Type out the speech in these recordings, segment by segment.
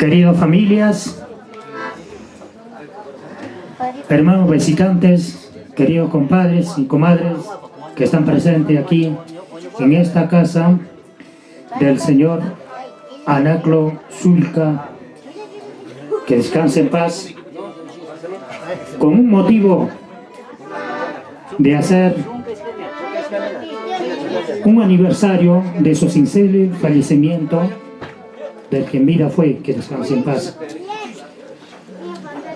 Queridas familias, hermanos visitantes, queridos compadres y comadres que están presentes aquí en esta casa del señor Anaclo Zulca, que descanse en paz, con un motivo de hacer un aniversario de su sincero fallecimiento, del que en vida fue, que descanse en paz.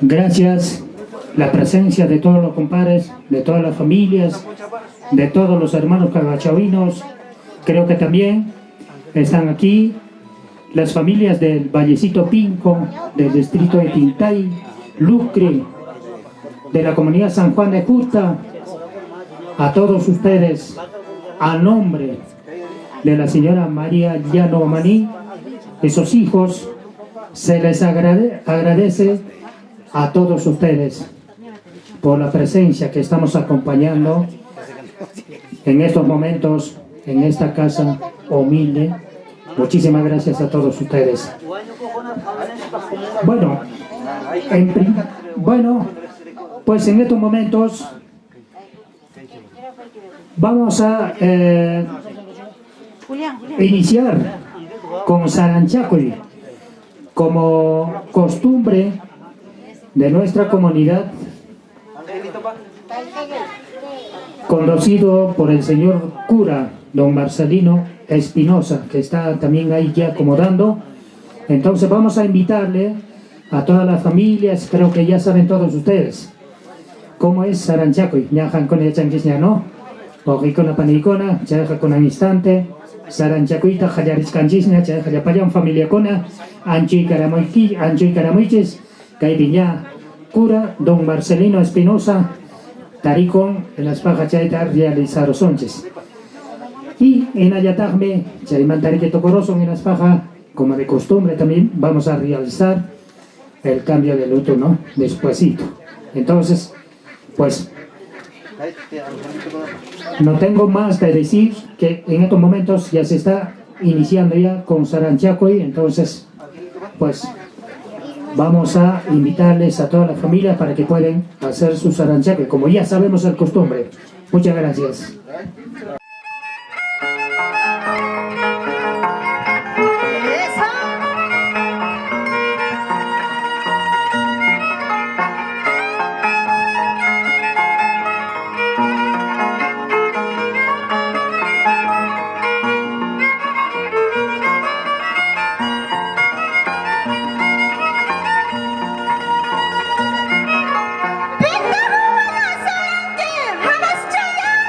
Gracias la presencia de todos los compadres, de todas las familias, de todos los hermanos cagachavinos. Creo que también están aquí las familias del Vallecito Pinco, del distrito de Tintay, Lucre, de la comunidad San Juan de Justa. A todos ustedes, a nombre de la señora María Llano Maní, esos hijos, se les agradece a todos ustedes por la presencia que estamos acompañando en estos momentos en esta casa humilde. Muchísimas gracias a todos ustedes. Bueno, pues en estos momentos vamos a iniciar con Saranchacoy, como costumbre de nuestra comunidad, conocido por el señor cura don Marcelino Espinosa, que está también ahí ya acomodando. Entonces vamos a invitarle a todas las familias. Creo que ya saben todos ustedes cómo es Saranchacoy. Ñajan con el chanquisña, ¿no? Ojicona panicona, chaja con un instante. Saranchacoyta jayaris canchisña, chaja ya payan familia cona, anchi caramoiches, caipiña cura don Marcelino Espinosa, taricón en las pajas chaita realizar sonches. Y en Ayatagme, chaimantarique tocoroso en las pajas, como de costumbre también, vamos a realizar el cambio de luto, ¿no? Despuésito. Entonces, pues, no tengo más que decir que en estos momentos ya se está iniciando ya con Saranchacoy. Entonces, pues, vamos a invitarles a todas las familias para que puedan hacer su Saranchacoy, como ya sabemos el costumbre. Muchas gracias. ¡Pinta, Rubén, Solante! ¡Vamos, Chayán!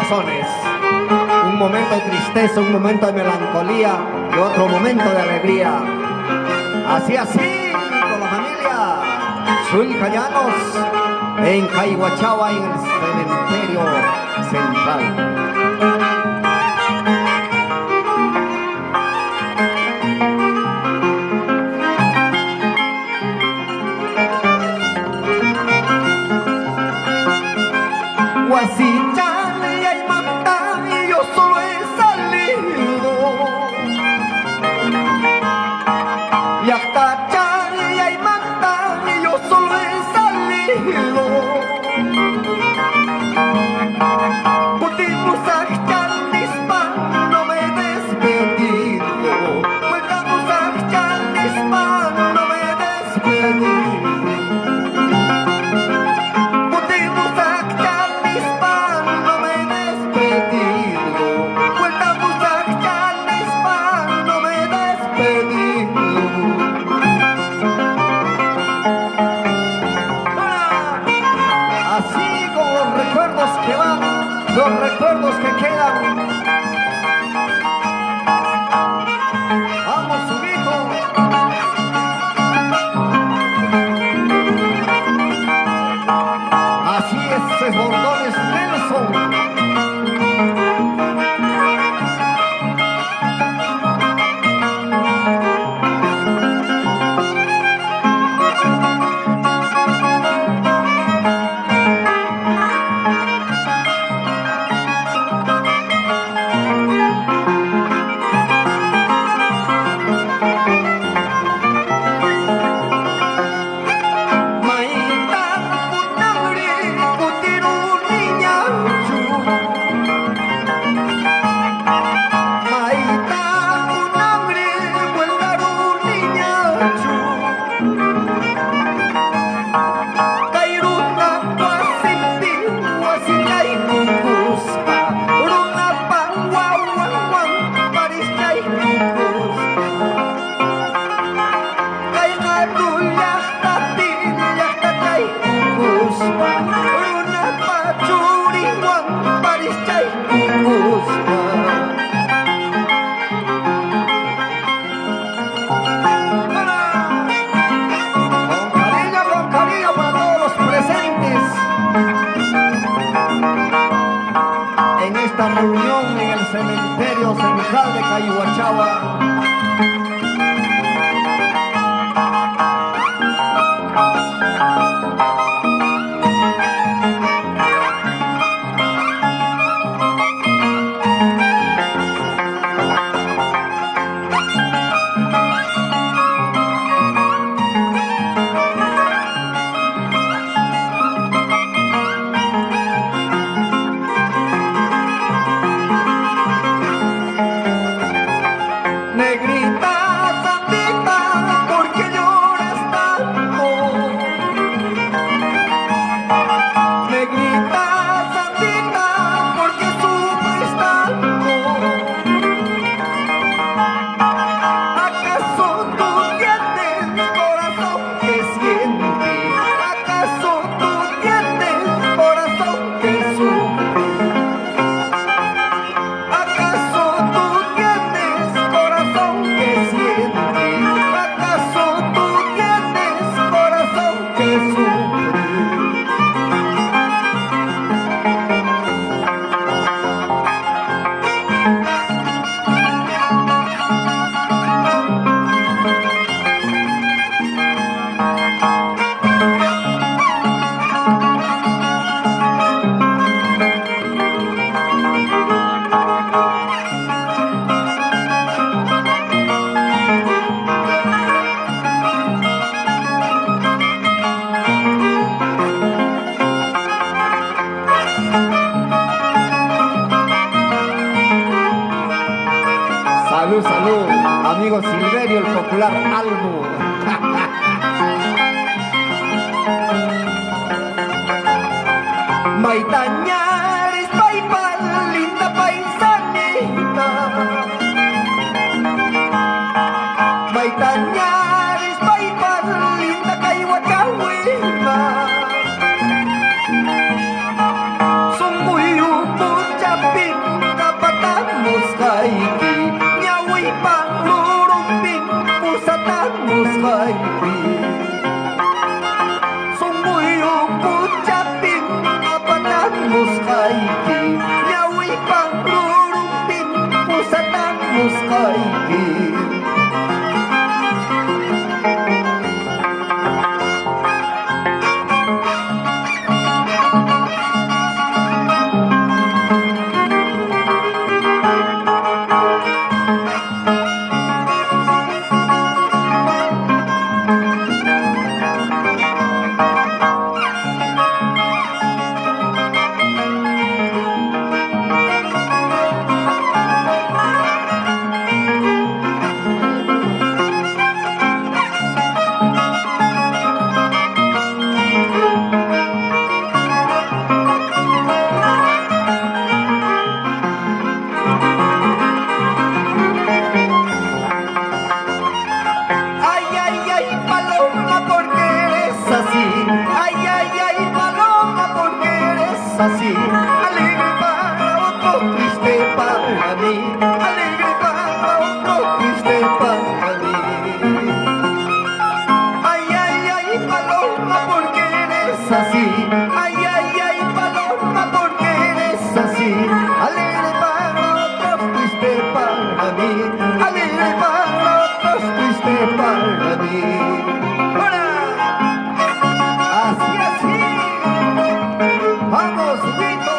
corazones. Un momento de tristeza, un momento de melancolía y otro momento de alegría. Así, con la familia Zulcayanos en Caihuachagua, en el cementerio central. Guasitán y Aymantán y yo solo he salido. Yactachán y Aymantán y yo solo he salido. Putimuzakchan Nispan no me he despedido. Putimuzakchan Nispan no me he despedido. Los recuerdos que quedan. Vamos, Huguito. Así es, Bordones Nelson. Reunión en el cementerio central de Caihuachagua. Salud, amigo Silverio, el popular Almo. Maitañares, paipal, linda paisanita. Maitañares, paipal, linda Caihuachagüita. Son muy mucha Así, alegre para otro, triste para mí, alegre para otro, triste para mí. Ay, ay, ay, paloma, porque eres así, ay, ay, ay, paloma, porque eres así, alegre para otros, triste para mí, alegre para otros, triste para mí. ¡Vamos, Vito!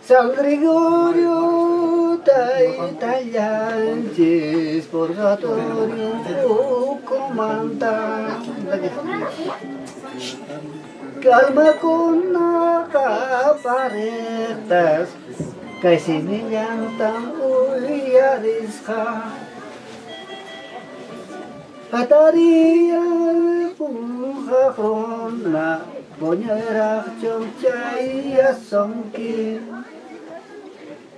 San Gregorio Tallantes, purgatorio comanda. Calma con caparetas, que se me llantan uyarisca. Ataria punja crona, boñera chomchaya sonki.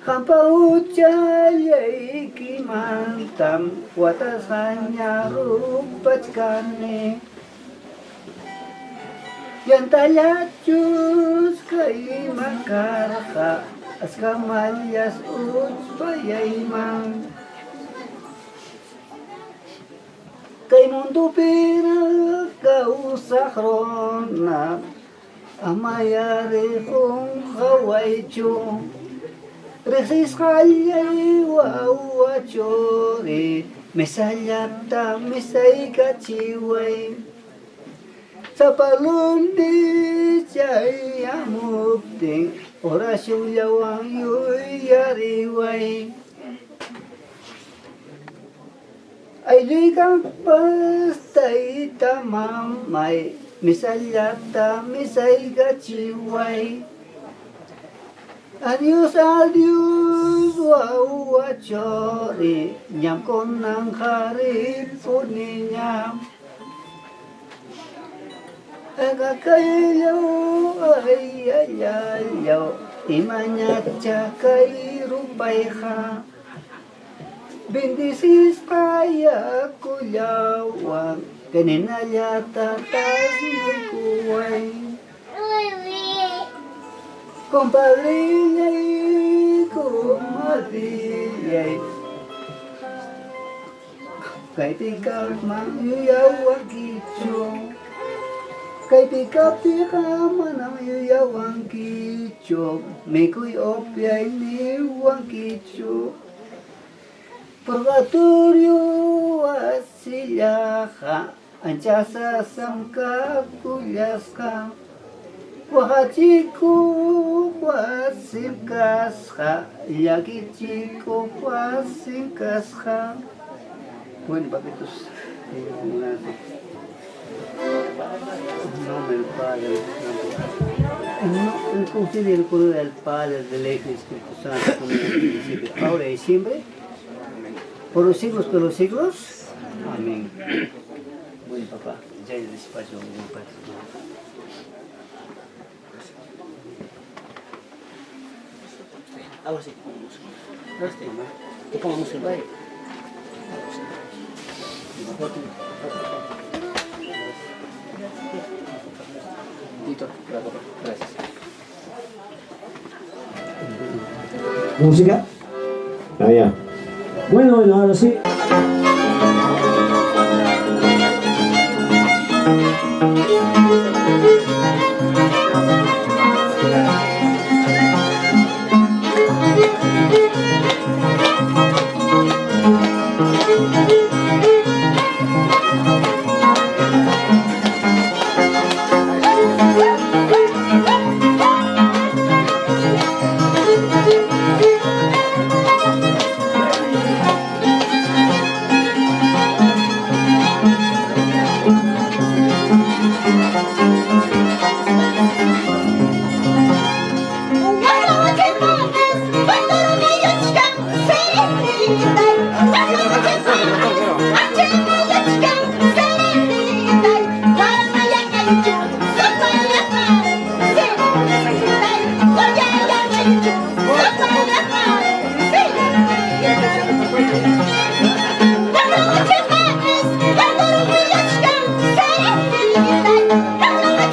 Hampa uchay kimantam watasanya rupachkane Yantayachus kay makaraka askamayas utpayayman Kay mundo pira kausakrona amayari kong hawaicho Resis kayay wawachori Mesayata mesay kachiway Sa palundi chay amupting Orasyon yawang yuy yariway Ay di kang pastay tamamay Mesayata mesay kachiway Adiós, adiós, wawachori, nyam con nang harip niñam. Agakayaw, ayayayaw, imanya chakay rupayha. Bendicis kaya kuyawan, kaninayata tasikuway. Compadre, comadre, kay pikap mangyuyaw ang kitso, kay pikap manang yuyaw ang kitso, may kuy opyay niwang kitso. Purgatorio asilaha, anchasa samka kulyas ka. Wahachiku wasimkasha, yakichiku wasimkasha. Bueno, papitos, nombre del Padre, el concilio del Coro del Padre, del Hijo y Espíritu Santo, como en el principio, ahora y siempre, por los siglos de los siglos. Amén. Bueno, papá, ya el despacho, mi padre. Algo así. ¿Qué pongamos el baile? Gracias. ¿Música? Ah, ya. Bueno, ahora sí.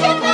Thank you.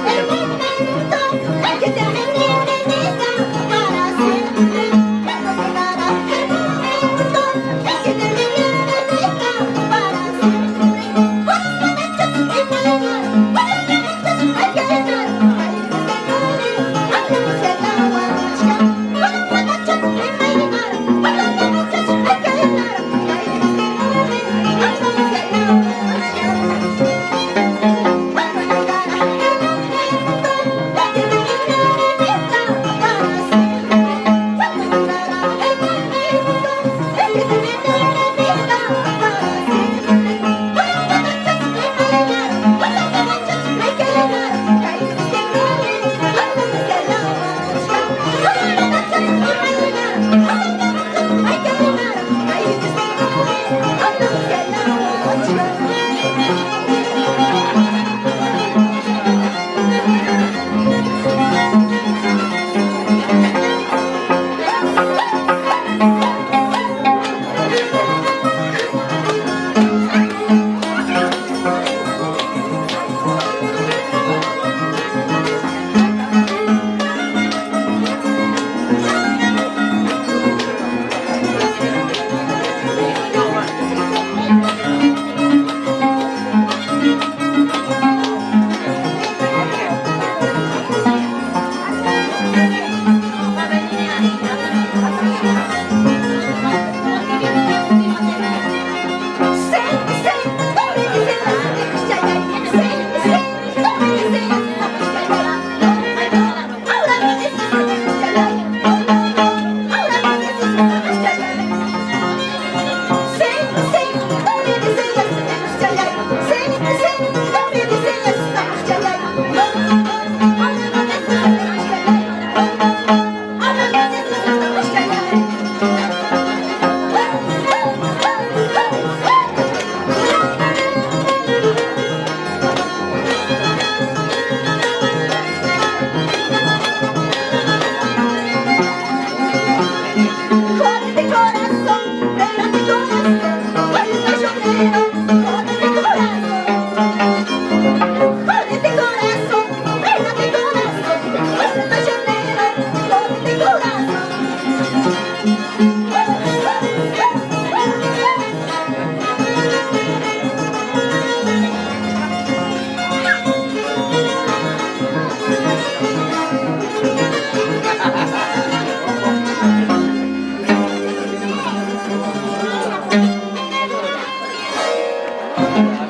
El